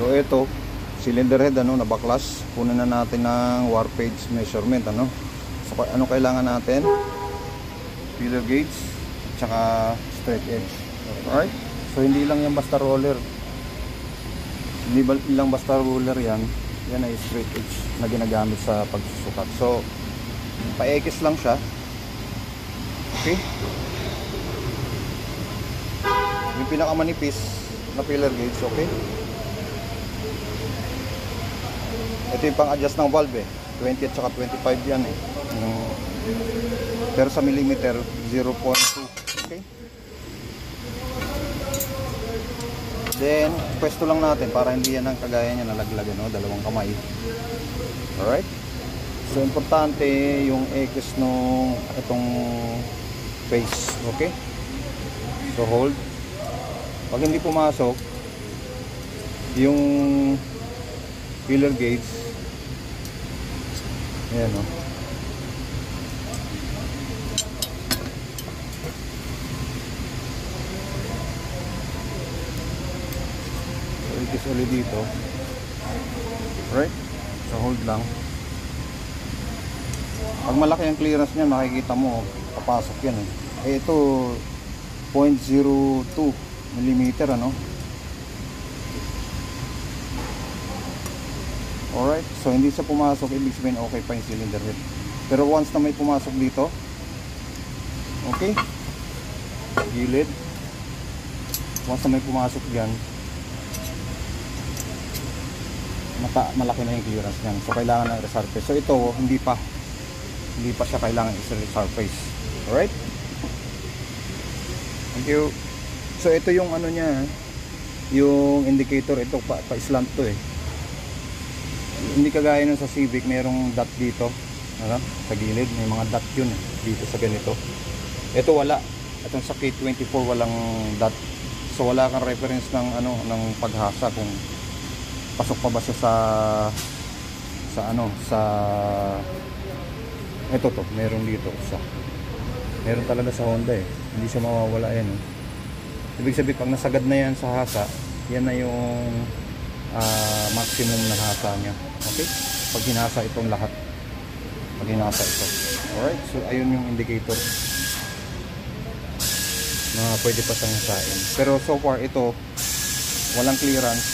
So ito, cylinder head ano, na baklas. Kunin na natin ng warpage measurement ano. So ano kailangan natin? Feeler gauge tsaka straight edge. Alright? So hindi lang yan basta roller. Hindi lang basta roller yan. Yan ay straight edge na ginagamit sa pagsusukat. So pa-X lang siya. Okay? Yung pinakamanipis na feeler gauge, okay? Ito yung pang-adjust ng valve 20 at saka 25 yan pero sa millimeter 0.2. Okay? Then pwesto lang natin para hindi yan ang kagaya niya nalaglag dalawang kamay. Alright? So importante yung X nung itong face. Okay? So hold. Pag hindi pumasok yung feeler gauge, ayan o. So ikis ulit dito. Right? So hold lang. Pag malaki ang clearance niya, makikita mo papasok yan ito 0.02 millimeter ano. Alright, so hindi siya pumasok, ibig sabihin okay pa yung cylinder head. Pero once na may pumasok dito, okay, gilid, once na may pumasok dyan, malaki na yung clearance nyan. So kailangan ng resurface. So ito, hindi pa siya kailangan i-resurface. Alright, thank you. So ito yung ano niya, yung indicator, ito pa-slant to hindi kagaya nun sa Civic, mayroong dot dito sa gilid, may mga dot yun dito sa ganito. Ito wala, itong sa K24 walang dot, so wala kang reference ng ng paghasa kung pasok pa ba siya sa ito to, meron dito meron talaga sa Honda hindi siya mawawala yan ibig sabihin pag nasagad na yan sa hasa, yan na yung maximum na hasa niya. Okay? Pag hinasa itong lahat, pag hinasa ito. Alright, so ayun yung indicator na pwede pa siyang hasain. Pero so far ito walang clearance,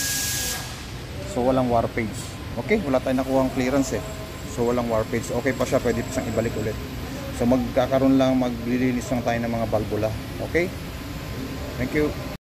so walang warpage. Okay, wala tayong nakuhang clearance so walang warpage. Okay pa siya, pwede pa siyang ibalik ulit. So maglilinis lang tayo ng mga valvula. Okay, thank you.